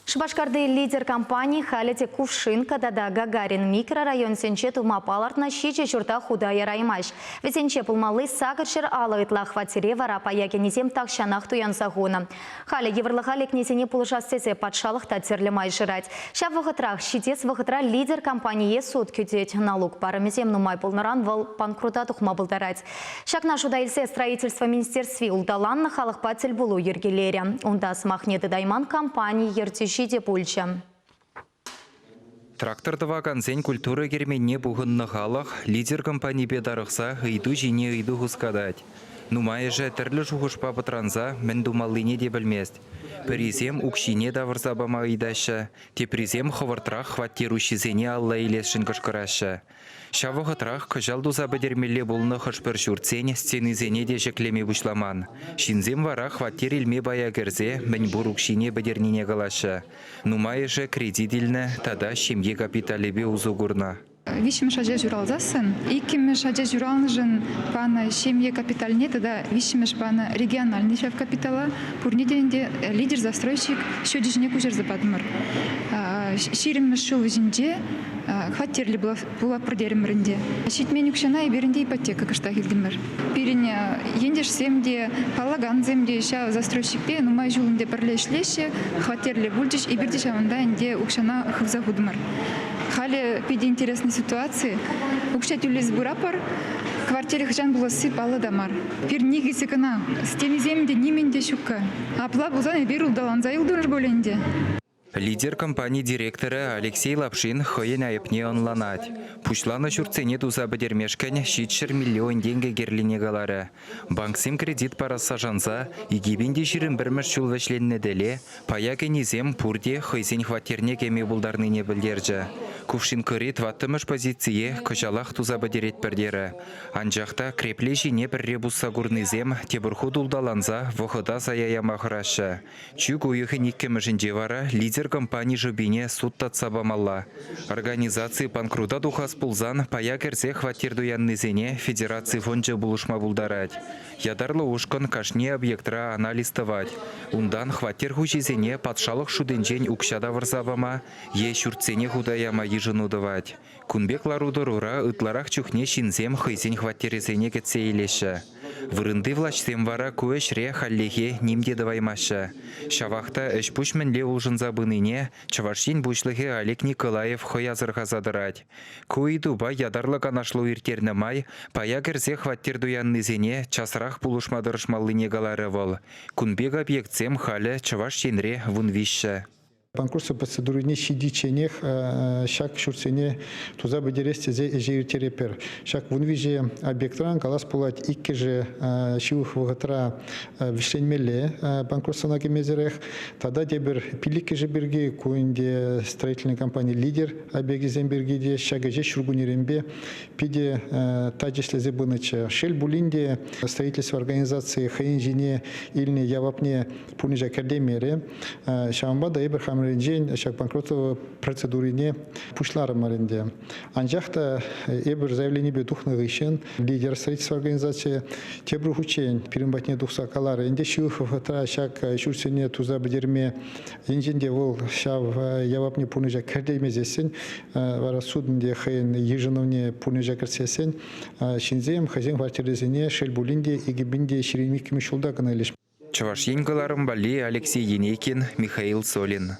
Шбашкарды лидер компании Халите Кувшинка да Гагарин микрорайон сенче тума палартна щиче чурта худая раймаш. Весенче пулмалы сагыршыр алы ытла хватире вара паяке несем такшанах туян загуна. Халі еврлыхалек несене пулышастесе патшалық тәтерлемай жырать. Шав вғытрах щитес вғытра лидер компании суд күтет налог парамезем нумай пулнаран вал панкрута тухма былдарать. Шакна шудайлсе строительство министерстве улдаланна халық патель булу ергелере. Унда смахнеты дайман компании ертеш Пульча. Тракторды вакансен культура керменне бұғынны халық лидер компании бедарықса ғыйду жіне ғыйду ғызқадать. Нумайы жа түрлі жұғышпа бұтранза мен думалыне де білмест. Призем укшине давырза бама ғыйдашы, те призем хывыртрақ хваттерушизене алла елесшін кышқырашы. Шавығытрақ күжалдуза бідермелі болны қышпыр жүрцен стенізене де жеклеме бұшламан. Шинзем вара хваттер илме бая кірзе мен бұр укшине бідернене қалашы. Нумайы жа кредитілні тада шемге капиталебе узугурна. Вишім шаджа журалзасын. Иккімі шаджа журалныжын пана семье капитальне, тогда вишіміш пана региональный шеф капитала, пурнеденде лидер-застройщик шөдежіне көжер западымыр. Шириміш шул візінде хваттерлі була продерімірінде. Шитмен үкшана и берінде ипотека кышта келдімір. Періне ендеш земде, палаган земде ша застройщикпе, нумай жулынде бірлешлеші, хваттерлі бульдеш и бердеш авында инде үкшана хывза худымыр. Халі педе интересной ситуации. Укшат юлез бурапар, квартире хжан было сыпало дамар. Пир ниги секана, с теми земде нименде щука. Апла бузаны беру даланза илдурж боленде. Лидер компании директора Алексей Лапшин хойен айыпне онланать. Пушланы жүрцене туза бідермешкен 7 миллион денге герлине галары. Банксем кредит параса жанса, игибенде жирін бірміш жыл вәшленне деле, паяке незем пурде хойзен хватерне кеме бұлдарны не білдерді. Кувшин көрет ваттымыш позиция күжалақ туза бідерет бірдері. Анжақта крепле жіне бір ребуса гурнызем тебірху дулдаланза вұхыда заяя мағырашы. Чүк уйығы никкемішінде вара лидер компании жобине суд татсабамалла. Организации панкрута духас пулзан пая керсе хваттердуяннызене федерации фонджа булышма булдарать. Ядарлы ушкан кашне объектра анализтовать. Ундан хваттер хучизене патшалық шуденжен укшада варзабама, е шурцене худаяма ежынудывать. Кунбек ларудырура ытларах чухне шинзем хызен хваттерезене кетсе елеші. Вырынды влачтем вара көшре халлеге нимде даваймашы. Шавахта эшпуш менле улжын забыныне Чавашин бушлыге Олег Николаев хоязырға задырать. Куйдуба ядарлы канашлу иртерні май, пая кірзе хваттердуяннызене часырақ пулышмадырышмалыне галары вол. Кунбек объектсем халі Чавашинре вунвиші. Конкурсы процедуры не щадиченех, шак шурцене туза бедересте жиртерепер. Шак вунвиже объектран калас пулать икки же шивых вгатра вишленмеле конкурсына кемезерех. Тогда дебер пилики же берги куинде строительной компании лидер объекти зембергиде шагаже шургунерембе пиде таджесле зебыныча шель булинде строительство организации хаинжине ильне явапне пунижа кардемере шамбада ибрахам Ренжен, шаг банкротовой процедурине пушлары маренде. Анжахта эбер заявление бедухных ищен, лидер строительства организации тебру учень, перембатне духса калары. Инде шиухов это шаг шурсене туза бедерме, инженде вол шав явапне пунежа кардеме зесен, варасуднде хейн еженовне пунежа карсесен, шинзем хазен квартирезене шельбулинде и гибинде ширимикими шулдакана лишь. Чаваш еңгіларым бали Алексей Енекин, Михаил Солин.